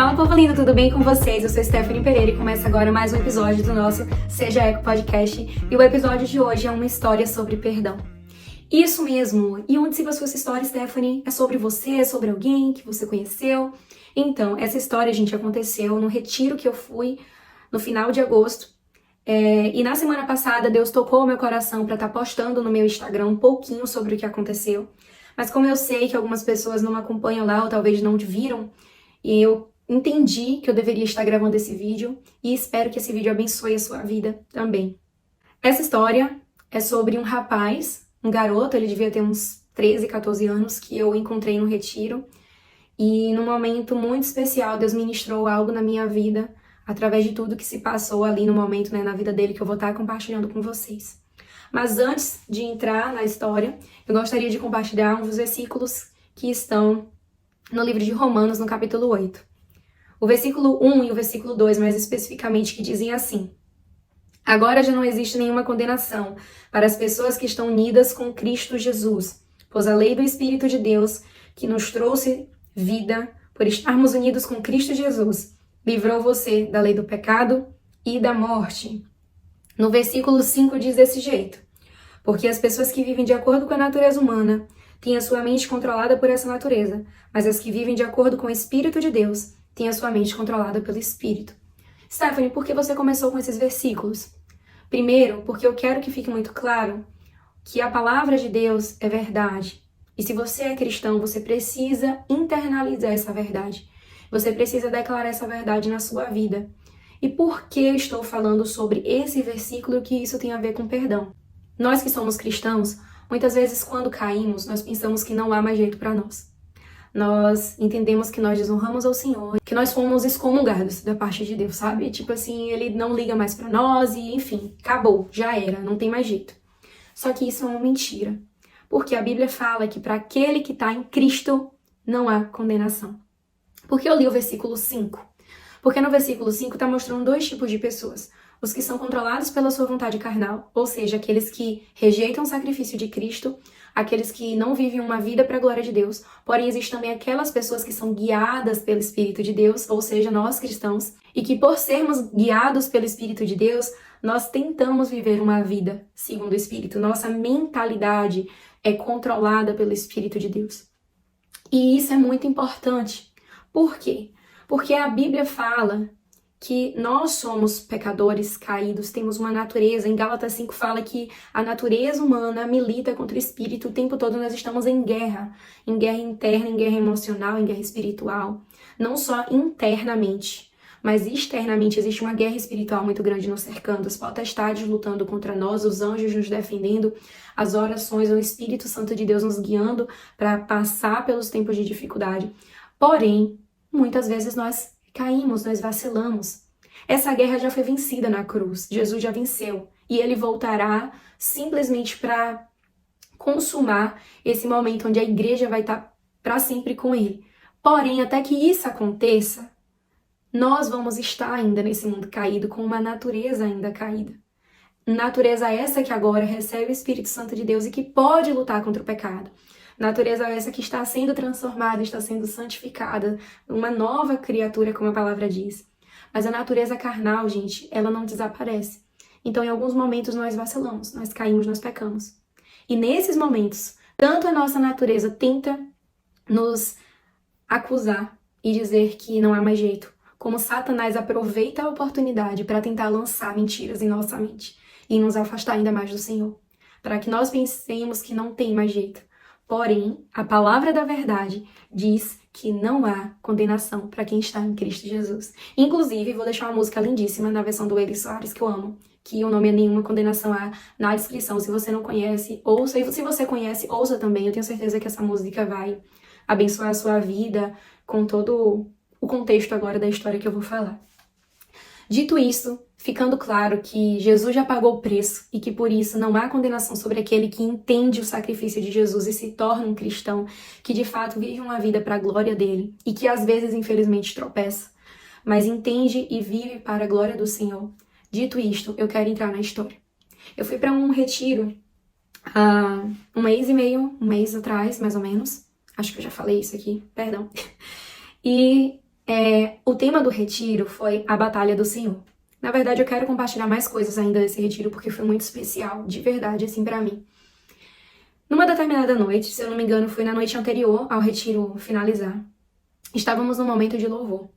Fala, povo lindo, tudo bem com vocês? Eu sou Stephanie Pereira e começa agora mais um episódio do nosso Seja Eco Podcast. E o episódio de hoje é uma história sobre perdão. Isso mesmo! E onde se passou essa história, Stephanie? É sobre você? É sobre alguém que você conheceu? Então, essa história, gente, aconteceu no retiro que eu fui no final de agosto. E na semana passada, Deus tocou o meu coração para estar postando no meu Instagram um pouquinho sobre o que aconteceu. Mas como eu sei que algumas pessoas não acompanham lá ou talvez não viram, e eu entendi que eu deveria estar gravando esse vídeo e espero que esse vídeo abençoe a sua vida também. Essa história é sobre um rapaz, um garoto, ele devia ter uns 13, 14 anos, que eu encontrei no retiro. E num momento muito especial, Deus ministrou algo na minha vida, através de tudo que se passou ali no momento, na vida dele, que eu vou estar compartilhando com vocês. Mas antes de entrar na história, eu gostaria de compartilhar uns versículos que estão no livro de Romanos, no capítulo 8. O versículo 1 e o versículo 2, mais especificamente, que dizem assim: Agora já não existe nenhuma condenação para as pessoas que estão unidas com Cristo Jesus, pois a lei do Espírito de Deus, que nos trouxe vida, por estarmos unidos com Cristo Jesus, livrou você da lei do pecado e da morte. No versículo 5 diz desse jeito: Porque as pessoas que vivem de acordo com a natureza humana têm a sua mente controlada por essa natureza, mas as que vivem de acordo com o Espírito de Deus têm a sua mente controlada pelo Espírito. Stephanie, por que você começou com esses versículos? Primeiro, porque eu quero que fique muito claro que a palavra de Deus é verdade. E se você é cristão, você precisa internalizar essa verdade. Você precisa declarar essa verdade na sua vida. E por que eu estou falando sobre esse versículo e o que isso tem a ver com perdão? Nós que somos cristãos, muitas vezes quando caímos, nós pensamos que não há mais jeito para nós. Nós entendemos que nós desonramos ao Senhor, que nós fomos excomungados da parte de Deus, sabe? Tipo assim, Ele não liga mais pra nós e, enfim, acabou, já era, não tem mais jeito. Só que isso é uma mentira, porque a Bíblia fala que para aquele que está em Cristo não há condenação. Por que eu li o versículo 5? Porque no versículo 5 está mostrando dois tipos de pessoas. Os que são controlados pela sua vontade carnal, ou seja, aqueles que rejeitam o sacrifício de Cristo, aqueles que não vivem uma vida para a glória de Deus, porém existem também aquelas pessoas que são guiadas pelo Espírito de Deus, ou seja, nós cristãos, e que por sermos guiados pelo Espírito de Deus, nós tentamos viver uma vida segundo o Espírito. Nossa mentalidade é controlada pelo Espírito de Deus. E isso é muito importante. Por quê? Porque a Bíblia fala que nós somos pecadores caídos, temos uma natureza. Em Gálatas 5 fala que a natureza humana milita contra o espírito. O tempo todo nós estamos em guerra interna, em guerra emocional, em guerra espiritual. Não só internamente, mas externamente existe uma guerra espiritual muito grande nos cercando. Os potestades lutando contra nós, os anjos nos defendendo, as orações, o Espírito Santo de Deus nos guiando para passar pelos tempos de dificuldade. Porém, muitas vezes nós caímos, nós vacilamos. Essa guerra já foi vencida na cruz. Jesus já venceu. E ele voltará simplesmente para consumar esse momento onde a igreja vai estar para sempre com ele. Porém, até que isso aconteça, nós vamos estar ainda nesse mundo caído, com uma natureza ainda caída. Natureza essa que agora recebe o Espírito Santo de Deus e que pode lutar contra o pecado. Natureza essa que está sendo transformada, está sendo santificada, uma nova criatura, como a palavra diz. Mas a natureza carnal, gente, ela não desaparece. Então, em alguns momentos, nós vacilamos, nós caímos, nós pecamos. E nesses momentos, tanto a nossa natureza tenta nos acusar e dizer que não há mais jeito, como Satanás aproveita a oportunidade para tentar lançar mentiras em nossa mente e nos afastar ainda mais do Senhor, para que nós pensemos que não tem mais jeito. Porém, a palavra da verdade diz que não há condenação para quem está em Cristo Jesus. Inclusive, vou deixar uma música lindíssima na versão do Eli Soares, que eu amo, que o nome é Nenhuma Condenação Há, na descrição. Se você não conhece, ouça. E se você conhece, ouça também. Eu tenho certeza que essa música vai abençoar a sua vida com todo o contexto agora da história que eu vou falar. Dito isso, ficando claro que Jesus já pagou o preço e que por isso não há condenação sobre aquele que entende o sacrifício de Jesus e se torna um cristão, que de fato vive uma vida para a glória dele e que às vezes infelizmente tropeça, mas entende e vive para a glória do Senhor. Dito isto, eu quero entrar na história. Eu fui para um retiro há um mês atrás, mais ou menos. Acho que eu já falei isso aqui, perdão. E O tema do retiro foi a Batalha do Senhor. Na verdade, eu quero compartilhar mais coisas ainda desse retiro, porque foi muito especial, de verdade, assim, pra mim. Numa determinada noite, se eu não me engano, foi na noite anterior ao retiro finalizar, estávamos num momento de louvor.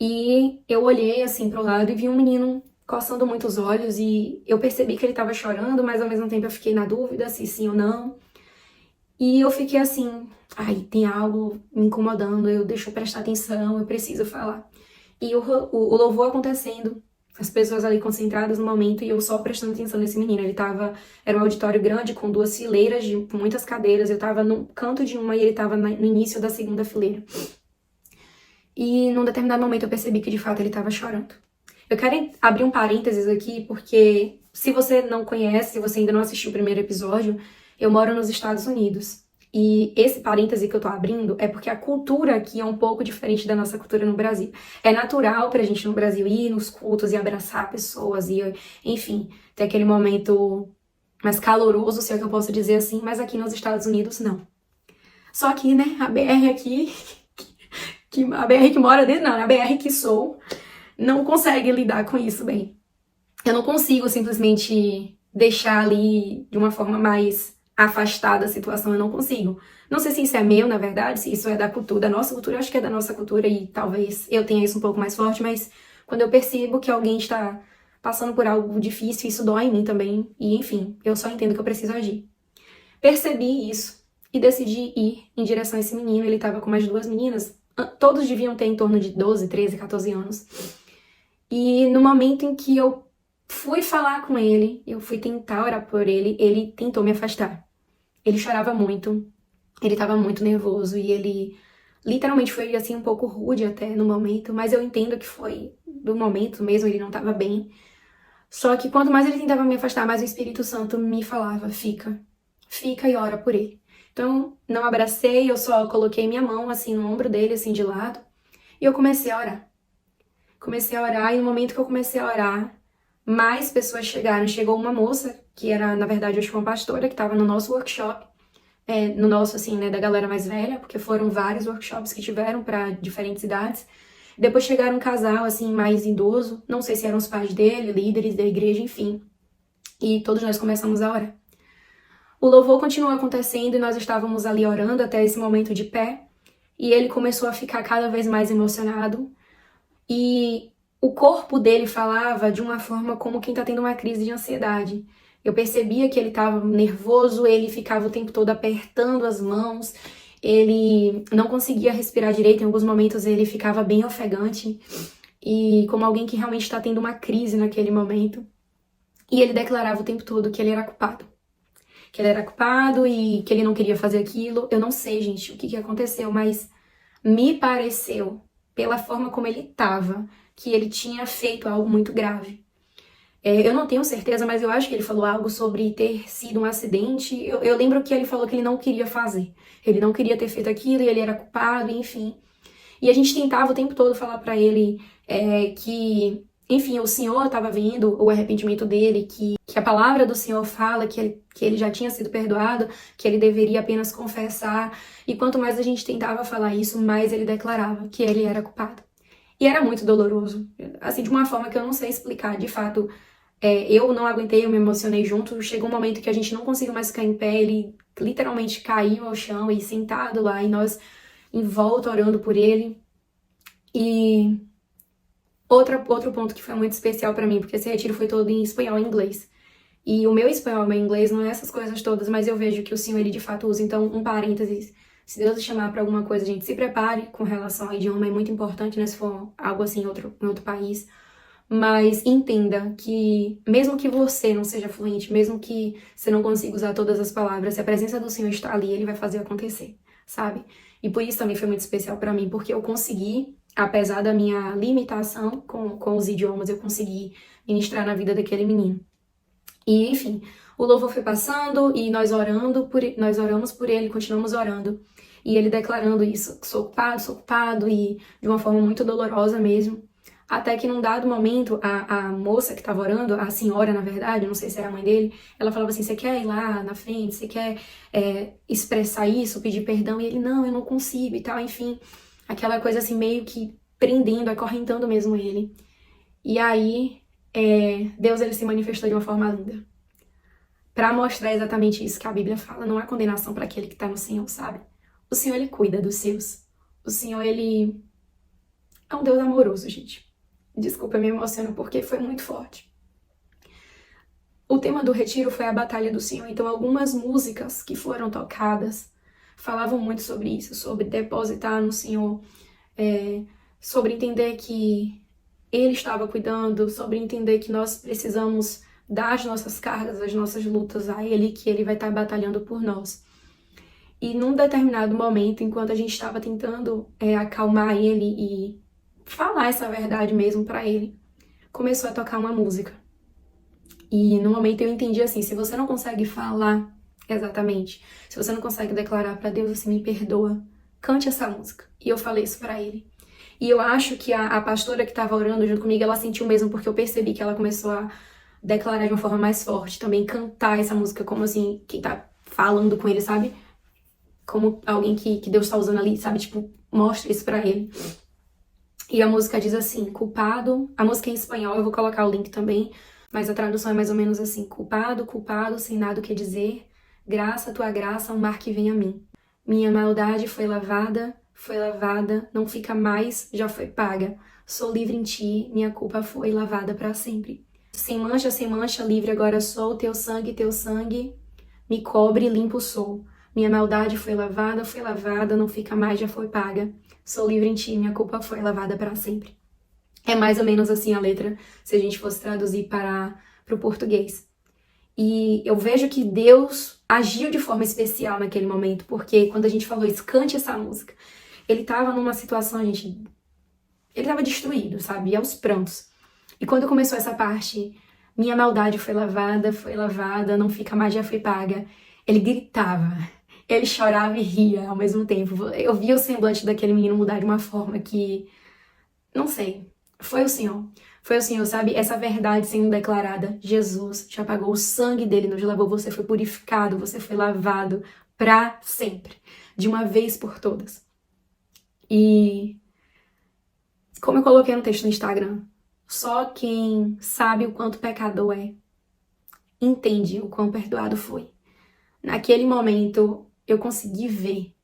E eu olhei, assim, pro lado e vi um menino coçando muito os olhos e eu percebi que ele tava chorando, mas ao mesmo tempo eu fiquei na dúvida se sim ou não. E eu fiquei assim, ai, tem algo me incomodando, deixa eu prestar atenção, eu preciso falar. E o louvor acontecendo, as pessoas ali concentradas no momento e eu só prestando atenção nesse menino. Era um auditório grande com 2 fileiras com muitas cadeiras, eu tava no canto de uma e ele tava no início da segunda fileira. E num determinado momento eu percebi que de fato ele tava chorando. Eu quero abrir um parênteses aqui, porque se você não conhece, se você ainda não assistiu o primeiro episódio, eu moro nos Estados Unidos. E esse parêntese que eu tô abrindo é porque a cultura aqui é um pouco diferente da nossa cultura no Brasil. É natural pra gente no Brasil ir nos cultos e abraçar pessoas e, enfim, ter aquele momento mais caloroso, se é que eu posso dizer assim, mas aqui nos Estados Unidos não. Só que, né, a BR aqui, a BR que mora dentro, não, a BR que sou, não consegue lidar com isso bem. Eu não consigo simplesmente deixar ali de uma forma mais afastada a situação, eu não consigo. Não sei se isso é meu, na verdade, se isso é da cultura, da nossa cultura, eu acho que é da nossa cultura e talvez eu tenha isso um pouco mais forte, mas quando eu percebo que alguém está passando por algo difícil, isso dói em mim também, e enfim, eu só entendo que eu preciso agir. Percebi isso e decidi ir em direção a esse menino, ele estava com mais 2 meninas, todos deviam ter em torno de 12, 13, 14 anos. E no momento em que eu fui falar com ele, eu fui tentar orar por ele, ele tentou me afastar. Ele chorava muito, ele tava muito nervoso e ele literalmente foi assim um pouco rude até no momento, mas eu entendo que foi do momento mesmo, ele não tava bem. Só que quanto mais ele tentava me afastar, mais o Espírito Santo me falava, fica e ora por ele. Então, não abracei, eu só coloquei minha mão assim no ombro dele, assim de lado, e eu comecei a orar. Comecei a orar e no momento que eu comecei a orar, mais pessoas chegaram. Chegou uma moça, que era, na verdade, acho que uma pastora, que estava no nosso workshop, no nosso, assim, né, da galera mais velha, porque foram vários workshops que tiveram para diferentes idades. Depois chegaram um casal, assim, mais idoso, não sei se eram os pais dele, líderes da igreja, enfim. E todos nós começamos a orar. O louvor continuou acontecendo e nós estávamos ali orando até esse momento de pé. E ele começou a ficar cada vez mais emocionado. E o corpo dele falava de uma forma como quem tá tendo uma crise de ansiedade. Eu percebia que ele estava nervoso, ele ficava o tempo todo apertando as mãos, ele não conseguia respirar direito, em alguns momentos ele ficava bem ofegante, e como alguém que realmente está tendo uma crise naquele momento. E ele declarava o tempo todo que ele era culpado. Que ele era culpado e que ele não queria fazer aquilo. Eu não sei, gente, o que aconteceu, mas me pareceu, pela forma como ele estava, que ele tinha feito algo muito grave. Eu não tenho certeza, mas eu acho que ele falou algo sobre ter sido um acidente. Eu lembro que ele falou que ele não queria fazer. Ele não queria ter feito aquilo e ele era culpado, enfim. E a gente tentava o tempo todo falar pra ele que, enfim, o Senhor estava vendo o arrependimento dele, que a palavra do Senhor fala que ele já tinha sido perdoado, que ele deveria apenas confessar. E quanto mais a gente tentava falar isso, mais ele declarava que ele era culpado. E era muito doloroso, assim, de uma forma que eu não sei explicar, de fato. Eu não aguentei, eu me emocionei junto. Chegou um momento que a gente não conseguiu mais ficar em pé, ele literalmente caiu ao chão e sentado lá, e nós em volta orando por ele. E outro ponto que foi muito especial pra mim, porque esse retiro foi todo em espanhol e inglês. E o meu espanhol e meu inglês não é essas coisas todas, mas eu vejo que o Senhor, ele de fato usa. Então, um parênteses, se Deus te chamar pra alguma coisa, gente, se prepare com relação ao idioma, é muito importante, né, se for algo assim em outro país. Mas entenda que, mesmo que você não seja fluente, mesmo que você não consiga usar todas as palavras, se a presença do Senhor está ali, Ele vai fazer acontecer, sabe? E por isso também foi muito especial pra mim, porque eu consegui, apesar da minha limitação com os idiomas, eu consegui ministrar na vida daquele menino. E, enfim, o louvor foi passando e nós oramos por ele, continuamos orando. E ele declarando isso, sou culpado, e de uma forma muito dolorosa mesmo. Até que num dado momento, a moça que estava orando, a senhora, na verdade, não sei se era a mãe dele, ela falava assim, você quer ir lá na frente, você quer expressar isso, pedir perdão? E ele, não, eu não consigo e tal, enfim. aquela coisa assim meio que prendendo, acorrentando mesmo ele. E aí, Deus ele se manifestou de uma forma linda. Pra mostrar exatamente isso que a Bíblia fala, não há condenação para aquele que tá no Senhor, sabe? O Senhor, ele cuida dos seus. O Senhor, ele é um Deus amoroso, gente. Desculpa, eu me emociono porque foi muito forte. O tema do retiro foi a Batalha do Senhor, então algumas músicas que foram tocadas falavam muito sobre isso, sobre depositar no Senhor, sobre entender que Ele estava cuidando, sobre entender que nós precisamos dar as nossas cargas, as nossas lutas a Ele, que Ele vai estar batalhando por nós. E num determinado momento, enquanto a gente estava tentando acalmar Ele e falar essa verdade mesmo para Ele, começou a tocar uma música. E no momento eu entendi assim, se você não consegue falar exatamente, se você não consegue declarar para Deus assim, me perdoa, cante essa música. E eu falei isso para Ele. E eu acho que a pastora que estava orando junto comigo, ela sentiu mesmo, porque eu percebi que ela começou a declarar de uma forma mais forte, também cantar essa música como assim, quem tá falando com Ele, sabe? Como alguém que Deus tá usando ali, sabe? Tipo, mostra isso pra Ele. E a música diz assim, culpado, a música é em espanhol, eu vou colocar o link também, mas a tradução é mais ou menos assim, culpado, culpado, sem nada o que dizer, graça, tua graça, um mar que vem a mim. Minha maldade foi lavada, não fica mais, já foi paga. Sou livre em ti, minha culpa foi lavada para sempre. Sem mancha, livre agora sou, teu sangue, me cobre, limpo sou. Minha maldade foi lavada, não fica mais, já foi paga. Sou livre em ti, minha culpa foi lavada para sempre. É mais ou menos assim a letra, se a gente fosse traduzir para o português. E eu vejo que Deus agiu de forma especial naquele momento, porque quando a gente falou isso, cante essa música, ele tava numa situação, gente, ele tava destruído, sabe? E aos prantos. E quando começou essa parte, minha maldade foi lavada, não fica mais, já foi paga, ele gritava, ele chorava e ria ao mesmo tempo. Eu via o semblante daquele menino mudar de uma forma que, não sei, foi o Senhor. Foi o Senhor, sabe? Essa verdade sendo declarada. Jesus já pagou, o sangue dele nos lavou, você foi purificado, você foi lavado pra sempre, de uma vez por todas. E como eu coloquei no texto no Instagram, só quem sabe o quanto pecador é, entende o quão perdoado foi. Naquele momento, eu consegui ver,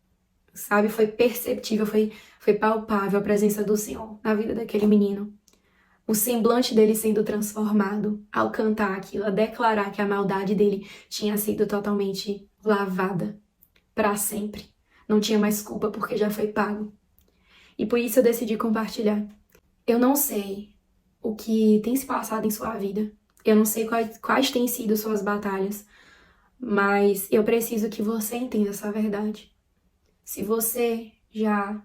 sabe? Foi perceptível, foi palpável a presença do Senhor na vida daquele menino. O semblante dele sendo transformado ao cantar aquilo, a declarar que a maldade dele tinha sido totalmente lavada para sempre. Não tinha mais culpa porque já foi pago. E por isso eu decidi compartilhar. Eu não sei o que tem se passado em sua vida. Eu não sei quais têm sido suas batalhas. Mas eu preciso que você entenda essa verdade. Se você já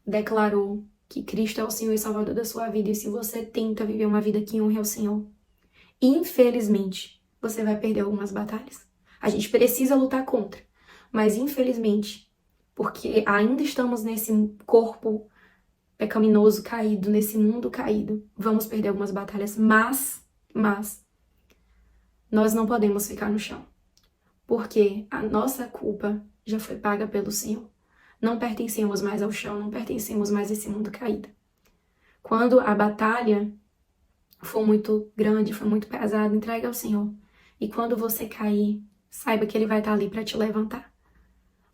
declarou que Cristo é o Senhor e Salvador da sua vida, e se você tenta viver uma vida que honre ao Senhor, infelizmente, você vai perder algumas batalhas. A gente precisa lutar contra, mas infelizmente, porque ainda estamos nesse corpo pecaminoso caído, nesse mundo caído, vamos perder algumas batalhas, mas nós não podemos ficar no chão. Porque a nossa culpa já foi paga pelo Senhor. Não pertencemos mais ao chão, não pertencemos mais a esse mundo caído. Quando a batalha for muito grande, for muito pesada, entregue ao Senhor. E quando você cair, saiba que Ele vai estar ali para te levantar.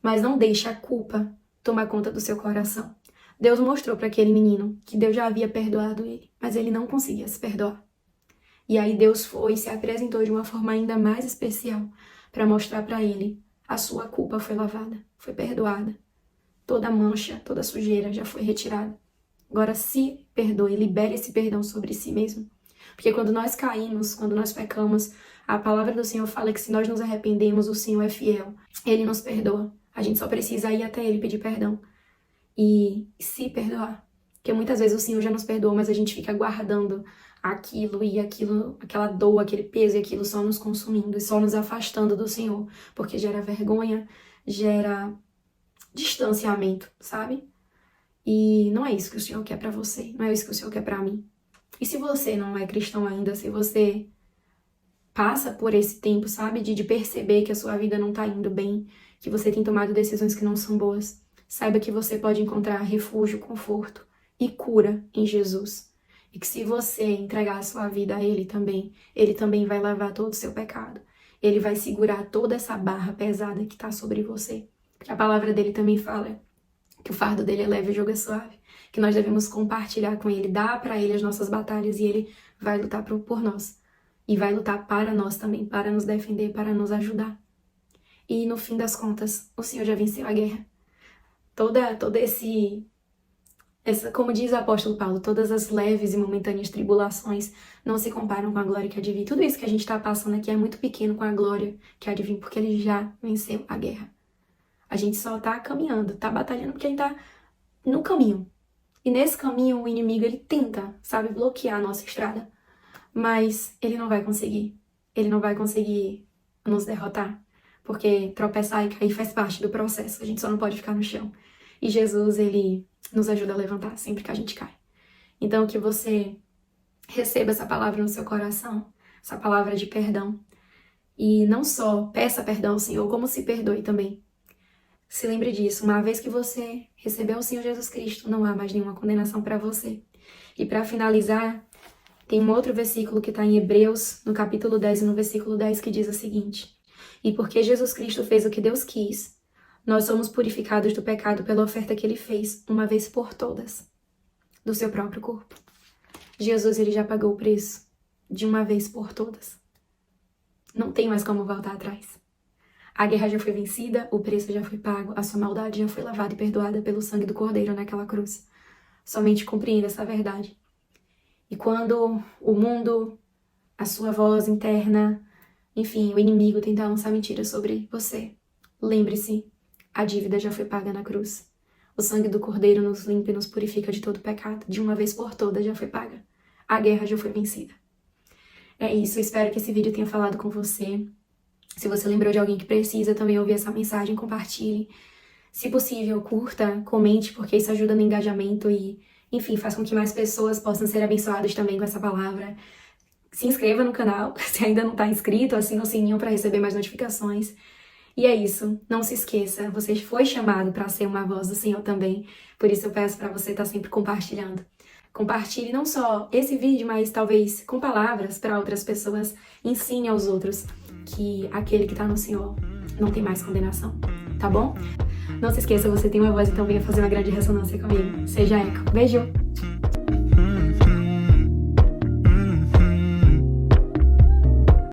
Mas não deixe a culpa tomar conta do seu coração. Deus mostrou para aquele menino que Deus já havia perdoado ele, mas ele não conseguia se perdoar. E aí Deus foi e se apresentou de uma forma ainda mais especial para mostrar para ele a sua culpa foi lavada, foi perdoada. Toda mancha, toda sujeira já foi retirada. Agora se perdoe, libere esse perdão sobre si mesmo. Porque quando nós caímos, quando nós pecamos, a palavra do Senhor fala que se nós nos arrependemos, o Senhor é fiel. Ele nos perdoa. A gente só precisa ir até Ele pedir perdão. E se perdoar. Porque muitas vezes o Senhor já nos perdoou, mas a gente fica guardando aquilo, aquela dor, aquele peso e aquilo só nos consumindo e só nos afastando do Senhor, porque gera vergonha, gera distanciamento, sabe? E não é isso que o Senhor quer pra você, não é isso que o Senhor quer pra mim. E se você não é cristão ainda, se você passa por esse tempo, sabe, de perceber que a sua vida não tá indo bem, que você tem tomado decisões que não são boas, saiba que você pode encontrar refúgio, conforto e cura em Jesus. E que se você entregar a sua vida a Ele também vai lavar todo o seu pecado. Ele vai segurar toda essa barra pesada que está sobre você. Porque a palavra dele também fala que o fardo dele é leve e o jugo é suave. Que nós devemos compartilhar com Ele, dar para Ele as nossas batalhas e Ele vai lutar por nós. E vai lutar para nós também, para nos defender, para nos ajudar. E no fim das contas, o Senhor já venceu a guerra. Como diz o apóstolo Paulo, todas as leves e momentâneas tribulações não se comparam com a glória que há de vir. Tudo isso que a gente está passando aqui é muito pequeno com a glória que há de vir, porque Ele já venceu a guerra. A gente só tá caminhando, tá batalhando porque a gente tá no caminho. E nesse caminho o inimigo, ele tenta, sabe, bloquear a nossa estrada. Mas ele não vai conseguir. Ele não vai conseguir nos derrotar. Porque tropeçar e cair faz parte do processo. A gente só não pode ficar no chão. E Jesus, ele nos ajuda a levantar sempre que a gente cai. Então, que você receba essa palavra no seu coração. Essa palavra de perdão. E não só peça perdão ao Senhor, como se perdoe também. Se lembre disso. Uma vez que você recebeu o Senhor Jesus Cristo, não há mais nenhuma condenação para você. E para finalizar, tem um outro versículo que está em Hebreus, no capítulo 10 e no versículo 10, que diz o seguinte: E porque Jesus Cristo fez o que Deus quis, nós somos purificados do pecado pela oferta que Ele fez, uma vez por todas, do seu próprio corpo. Jesus, Ele já pagou o preço, de uma vez por todas. Não tem mais como voltar atrás. A guerra já foi vencida, o preço já foi pago, a sua maldade já foi lavada e perdoada pelo sangue do Cordeiro naquela cruz. Somente compreenda essa verdade. E quando o mundo, a sua voz interna, enfim, o inimigo tentar lançar mentiras sobre você, lembre-se, a dívida já foi paga na cruz. O sangue do Cordeiro nos limpa e nos purifica de todo pecado. De uma vez por todas já foi paga. A guerra já foi vencida. É isso, eu espero que esse vídeo tenha falado com você. Se você lembrou de alguém que precisa também ouvir essa mensagem, compartilhe. Se possível, curta, comente, porque isso ajuda no engajamento e, enfim, faz com que mais pessoas possam ser abençoadas também com essa palavra. Se inscreva no canal, se ainda não está inscrito, assina o sininho para receber mais notificações. E é isso, não se esqueça, você foi chamado para ser uma voz do Senhor também, por isso eu peço para você estar sempre compartilhando. Compartilhe não só esse vídeo, mas talvez com palavras para outras pessoas, ensine aos outros que aquele que está no Senhor não tem mais condenação, tá bom? Não se esqueça, você tem uma voz e então venha fazer uma grande ressonância comigo. Seja eco. Beijo!